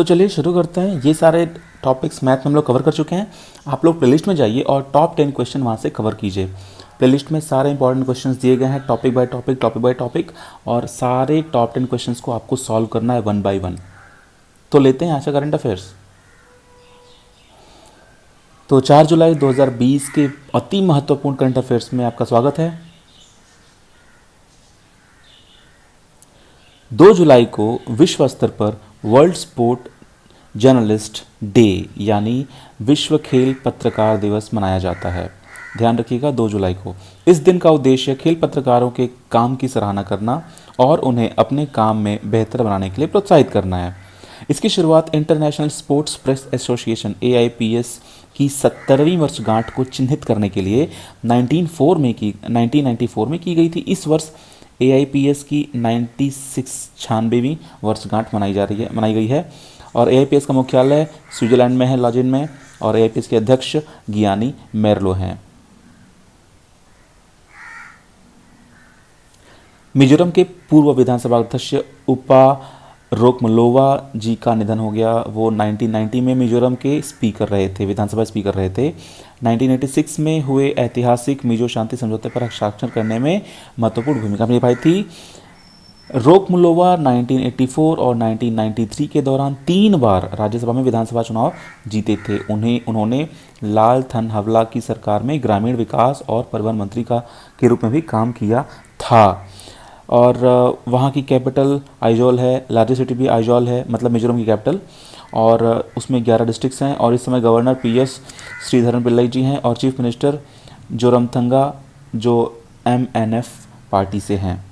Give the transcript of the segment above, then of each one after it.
तो चलिए शुरू करते हैं। ये सारे टॉपिक्स मैथ में हम लोग कवर कर चुके हैं। आप लोग प्लेलिस्ट में जाइए और टॉप 10 क्वेश्चन वहाँ से कवर कीजिए। प्लेलिस्ट में सारे इंपॉर्टेंट क्वेश्चंस दिए गए हैं, टॉपिक बाय टॉपिक, और सारे टॉप 10 क्वेश्चंस को आपको सॉल्व करना है वन बाय वन। तो लेते हैं आज का करंट अफेयर्स। तो 4 जुलाई 2020 के अति महत्वपूर्ण करंट अफेयर्स में आपका स्वागत है। 2 जुलाई को विश्व स्तर पर वर्ल्ड स्पोर्ट जर्नलिस्ट डे यानी विश्व खेल पत्रकार दिवस मनाया जाता है। ध्यान रखिएगा 2 जुलाई को। इस दिन का उद्देश्य खेल पत्रकारों के काम की सराहना करना और उन्हें अपने काम में बेहतर बनाने के लिए प्रोत्साहित करना है। इसकी शुरुआत international sports press association AIPS की 70वीं वर्षगांठ को चिन्हित करने के लिए 1994 में की गई थी। इस वर्ष AIPS की 96वीं वर्षगांठ मनाई गई है और AIPS का मुख्यालय स्विट्जरलैंड में है, लॉजिन में, और AIPS के अध्यक्ष गियानी मेरलो हैं। मिजोरम के पूर्व विधानसभा अध्यक्ष उपा रोकमलोवा जी का निधन हो गया। वो 1990 में मिजोरम के स्पीकर रहे थे, विधानसभा स्पीकर रहे थे। 1986 में हुए ऐतिहासिक मिजो शांति समझौते पर हस्ताक्षर करने में महत्वपूर्ण भूमिका निभाई थी। रोकमलोवा 1984 और 1993 के दौरान 3 बार राज्यसभा में विधानसभा चुनाव जीते थे। उन्होंने लाल थनहवला की सरकार में ग्रामीण विकास और परिवहन मंत्री के रूप में भी काम किया था। और वहाँ की कैपिटल आइजोल है, लार्जेस्ट सिटी भी आइजोल है, मतलब मिजोरम की कैपिटल, और उसमें 11 डिस्ट्रिक्ट्स हैं। और इस समय गवर्नर PS श्रीधरन पिल्लाई जी हैं और चीफ मिनिस्टर जोरमथंगा जो MNF पार्टी से हैं।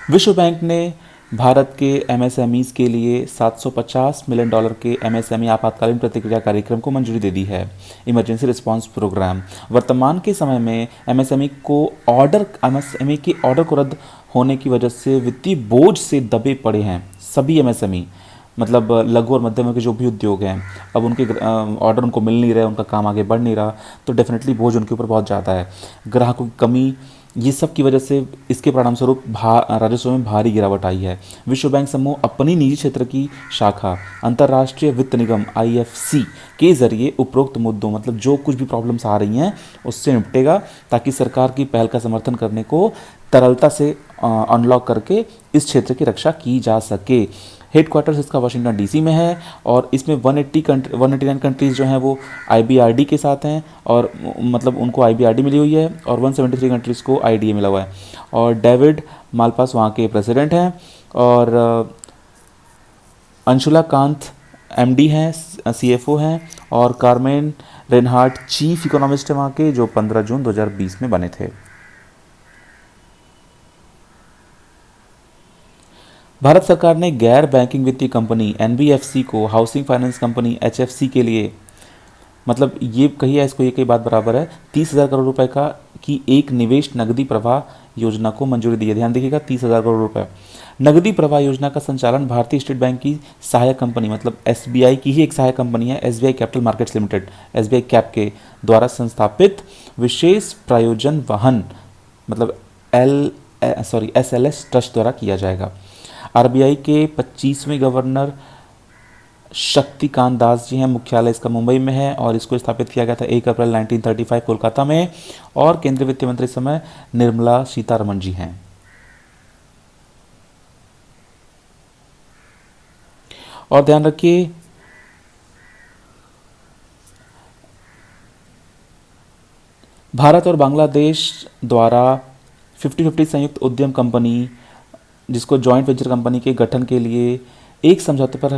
विश्व बैंक ने भारत के MSMEs के लिए $750 मिलियन के MSME आपातकालीन प्रतिक्रिया कार्यक्रम को मंजूरी दे दी है, इमरजेंसी रिस्पांस प्रोग्राम। वर्तमान के समय में MSME के ऑर्डर को रद्द होने की वजह से वित्तीय बोझ से दबे पड़े हैं सभी MSME, मतलब लघु और मध्यम के जो भी उद्योग हैं। अब उनके ऑर्डर उनको मिल नहीं रहे, उनका काम आगे बढ़ नहीं रहा, तो डेफिनेटली बोझ उनके ऊपर बहुत ज़्यादा है। ग्राहकों की कमी, ये सब की वजह से इसके परिणाम स्वरूप राजस्व में भारी गिरावट आई है। विश्व बैंक समूह अपनी निजी क्षेत्र की शाखा अंतर्राष्ट्रीय वित्त निगम IFC के जरिए उपरोक्त मुद्दों, मतलब जो कुछ भी प्रॉब्लम्स आ रही हैं उससे निपटेगा, ताकि सरकार की पहल का समर्थन करने को तरलता से अनलॉक करके इस क्षेत्र की रक्षा की जा सके। हेडक्वार्टर्स इसका वाशिंगटन DC में है और इसमें 189 कंट्रीज़ जो हैं वो IBRD के साथ हैं, और मतलब उनको IBRD मिली हुई है, और 173 कंट्रीज़ को IDA मिला हुआ है। और डेविड मालपास वहाँ के प्रेसिडेंट हैं, और अंशुला कांत MD हैं, CFO हैं, और कार्मेन रेनहार्ट चीफ इकोनॉमिस्ट हैं वहाँ के, जो 15 जून 2020 में बने थे। भारत सरकार ने गैर बैंकिंग वित्तीय कंपनी NBFC को हाउसिंग फाइनेंस कंपनी HFC के लिए, मतलब ये कहिए इसको, ये कई बात बराबर है, 30,000 करोड़ रुपए की एक निवेश नगदी प्रवाह योजना को मंजूरी दी है। ध्यान देखिएगा, 30,000 करोड़ रुपए। नगदी प्रवाह योजना का संचालन भारतीय स्टेट बैंक की सहायक कंपनी, मतलब SBI की ही एक सहायक कंपनी है, SBI capital markets limited, SBI cap के द्वारा संस्थापित विशेष प्रायोजन वाहन, मतलब SLS ट्रस्ट द्वारा किया जाएगा। RBI के 25वें गवर्नर शक्तिकांत दास जी हैं, मुख्यालय इसका मुंबई में है, और इसको स्थापित किया गया था 1 अप्रैल 1935 कोलकाता में, और केंद्रीय वित्त मंत्री इस समय निर्मला सीतारमण जी हैं। और ध्यान रखिए, भारत और बांग्लादेश द्वारा 50-50 संयुक्त उद्यम कंपनी, जिसको जॉइंट वेंचर कंपनी के गठन के लिए एक समझौते पर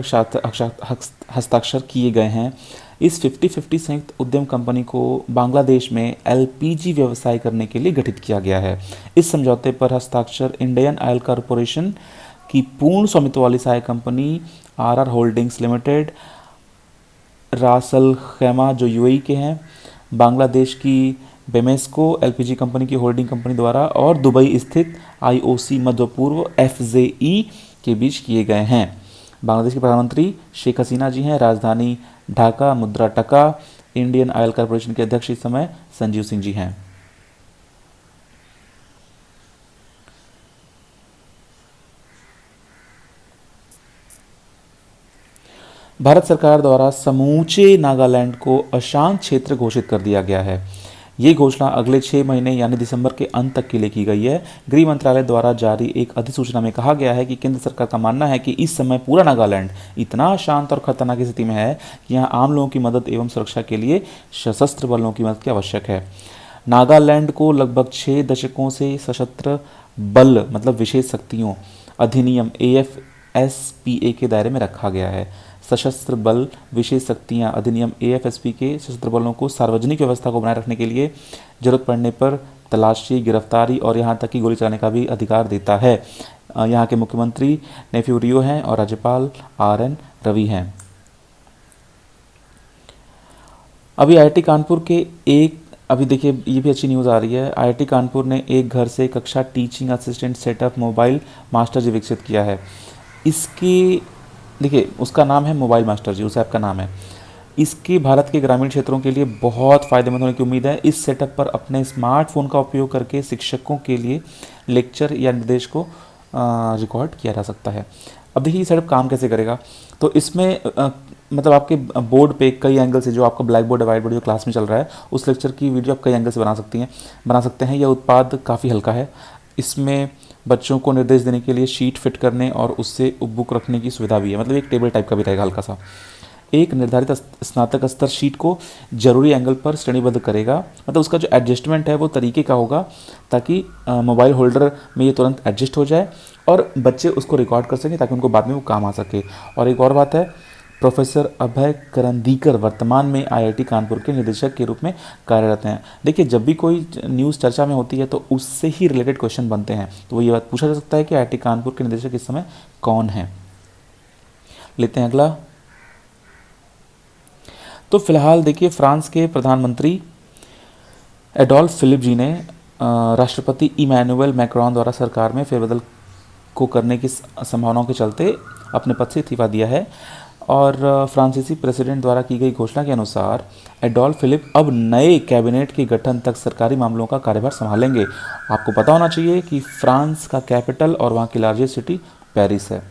हस्ताक्षर किए गए हैं। इस 50-50 संयुक्त उद्यम कंपनी को बांग्लादेश में LPG व्यवसाय करने के लिए गठित किया गया है। इस समझौते पर हस्ताक्षर इंडियन ऑयल कॉरपोरेशन की पूर्ण स्वामित्व वाली सहायक company RR holdings limited, Ras al Khaimah जो UAE के हैं, बांग्लादेश की बेमेस्को LPG कंपनी की होल्डिंग कंपनी द्वारा, और दुबई स्थित IOC मध्य पूर्व FZE के बीच किए गए हैं। बांग्लादेश के प्रधानमंत्री शेख हसीना जी हैं, राजधानी ढाका, मुद्रा टका। इंडियन ऑयल कॉरपोरेशन के अध्यक्ष इस समय संजीव सिंह जी हैं। भारत सरकार द्वारा समूचे नागालैंड को अशांत क्षेत्र घोषित कर दिया गया है। ये घोषणा अगले 6 महीने यानी दिसंबर के अंत तक के लिए की गई है। गृह मंत्रालय द्वारा जारी एक अधिसूचना में कहा गया है कि केंद्र सरकार का मानना है कि इस समय पूरा नागालैंड इतना अशांत और खतरनाक स्थिति में है कि यहाँ आम लोगों की मदद एवं सुरक्षा के लिए सशस्त्र बलों की मदद की आवश्यक है। नागालैंड को लगभग 6 दशकों से सशस्त्र बल मतलब विशेष शक्तियों अधिनियम AFSPA के दायरे में रखा गया है। सशस्त्र बल विशेष शक्तियां अधिनियम AFSP के सशस्त्र बलों को सार्वजनिक व्यवस्था को बनाए रखने के लिए जरूरत पड़ने पर तलाशी, गिरफ्तारी और यहां तक कि गोली चलाने का भी अधिकार देता है। यहां के मुख्यमंत्री नेफ्यू रियो हैं और राज्यपाल RN रवि हैं। अभी IIT कानपुर के अभी देखिए ये भी अच्छी न्यूज़ आ रही है। IIT कानपुर ने एक घर से कक्षा teaching assistant setup mobile master ji विकसित किया है। इसकी देखिए उसका नाम है मोबाइल मास्टर जी, उस ऐप का नाम है। इसकी भारत के ग्रामीण क्षेत्रों के लिए बहुत फ़ायदेमंद होने की उम्मीद है। इस सेटअप पर अपने स्मार्टफोन का उपयोग करके शिक्षकों के लिए लेक्चर या निर्देश को रिकॉर्ड किया जा सकता है। अब देखिए ये सेटअप काम कैसे करेगा। तो इसमें मतलब आपके बोर्ड पे कई एंगल से, जो आपका ब्लैक बोर्ड व्हाइट बोर्ड जो क्लास में चल रहा है उस लेक्चर की वीडियो आप कई एंगल से बना सकते हैं। यह उत्पाद काफ़ी हल्का है। इसमें बच्चों को निर्देश देने के लिए शीट फिट करने और उससे बुक रखने की सुविधा भी है। मतलब एक टेबल टाइप का भी रहेगा हल्का सा। एक निर्धारित स्नातक स्तर शीट को जरूरी एंगल पर श्रेणीबद्ध करेगा। मतलब उसका जो एडजस्टमेंट है वो तरीके का होगा ताकि मोबाइल होल्डर में ये तुरंत एडजस्ट हो जाए और बच्चे उसको रिकॉर्ड कर सकें ताकि उनको बाद में वो काम आ सके। और एक और बात है, प्रोफेसर अभय करंदीकर वर्तमान में IIT कानपुर के निदेशक के रूप में कार्यरत हैं। देखिए जब भी कोई न्यूज़ चर्चा में होती है तो उससे ही रिलेटेड क्वेश्चन बनते हैं, तो वो ये बात पूछा जा सकता है कि IIT कानपुर के निदेशक इस समय कौन हैं। लेते हैं अगला। तो फिलहाल देखिए फ्रांस के प्रधानमंत्री एडोल्फ फिलिप जी ने राष्ट्रपति इमैनुअल मैक्रोन द्वारा सरकार में फेरबदल को करने की संभावनाओं के चलते अपने पद से इस्तीफा दिया है। और फ्रांसीसी प्रेसिडेंट द्वारा की गई घोषणा के अनुसार एडोल्फ फिलिप अब नए कैबिनेट के गठन तक सरकारी मामलों का कार्यभार संभालेंगे। आपको पता होना चाहिए कि फ्रांस का कैपिटल और वहाँ की लार्जेस्ट सिटी पेरिस है।